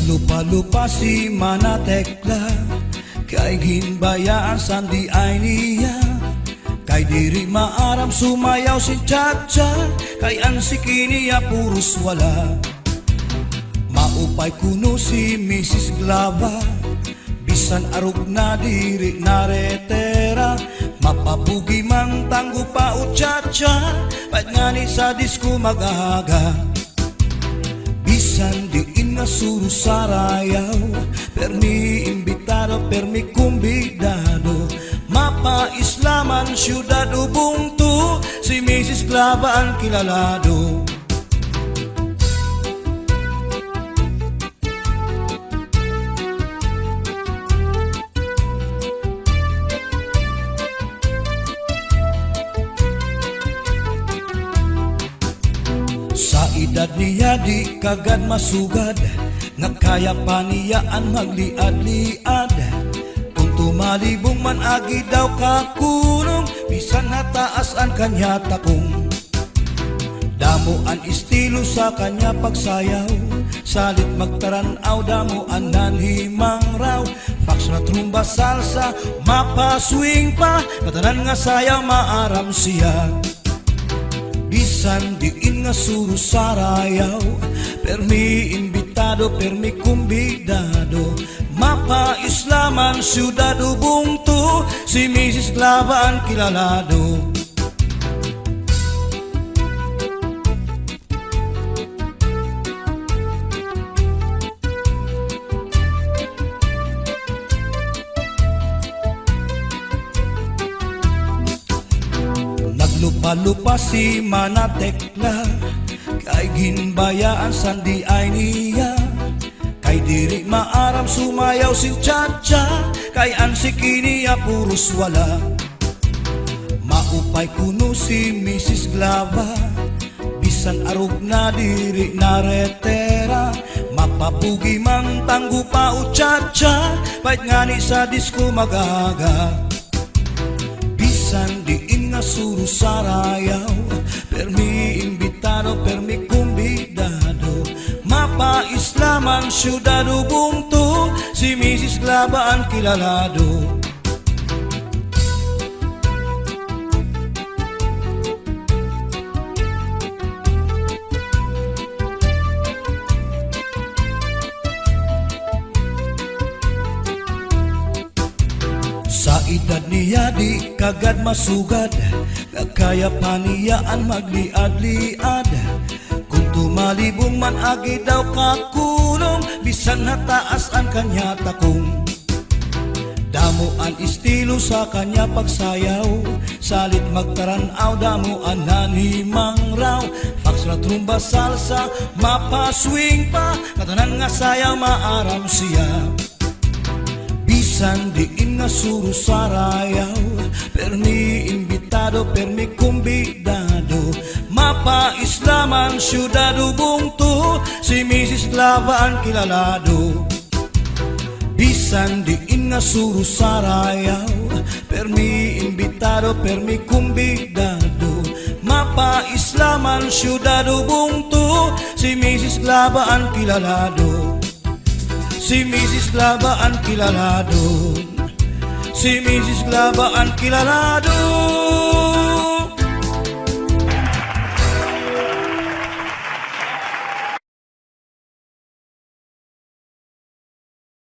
Naglupa-lupa si Manatekla, kay ginbayaan sandi ay niya. Kay diri maaram sumayaw si Chacha, kay ang sikiniya puros wala. Maupay kuno si Mrs. Glava, bisan arog na diri naretera. Mapapugi mang tanggo pa o Chacha, pag nga ni sa disco mag-aga. Bisan diin nga suro sarayaw, permi imbitado, permi kumbidado. Mapa-islaman, syudad Ubuntu, si Mrs. Glava ang kilalado. Sa edad niya di kagad masugad, nga kaya pa niya ang magliad-liad. Kung tumalibong man agi daw kakunong, bisan nataas ang kanya takong. Damo ang estilo sa kanya pagsayaw, salit magtaranaw, damo ang nanhimang raw. Fax na trumba salsa, mapaswing pa, katanan nga sayaw maaram siya. Bisan diin nga suro sarayaw, permi imbitado, permi kumbidado. Mapa-islaman, syudad Ubuntu, si Mrs. Glava ang kilalado. Naglupa-lupa si Manatekla, kay ginbayaan sandi ay niya. Kay diri maaram sumayaw si Chacha, kay ang sikiniya puros wala. Maupay kuno si Mrs. Glava, bisan arog na diri naretera. Mapapugi mang tanggo pa o Chacha, pait nga ni sa disco mag-aga. Bisan diin nga suro sarayaw, permi imbitado, permi kumbidado. Mapa-islaman, syudad Ubuntu, si Mrs. Glava ang kilalado. Sa edad niya di kagad masugad, nga kaya pa niya ang magliad-liad. Kung tumalibong man agi daw kakulong, bisan nataas ang kanya takong. Damo ang estilo sa kanya pagsayaw, salit magtaranaw, damo ang nanhimang raw. Fax na trumba salsa, mapaswing pa, katanan nga sayaw maaram siya. Bisan diin nga suro sarayaw, permi imbitado, permi kumbidado. Mapa-islaman, syudad Ubuntu, si Mrs. Glava ang kilalado. Bisan diin nga suro sarayaw, permi imbitado, permi kumbidado. Mapa-islaman, syudad Ubuntu, si Mrs. Glava ang kilalado. Si Mrs. Glava ang kilalado, si Mrs. Glava ang kilalado.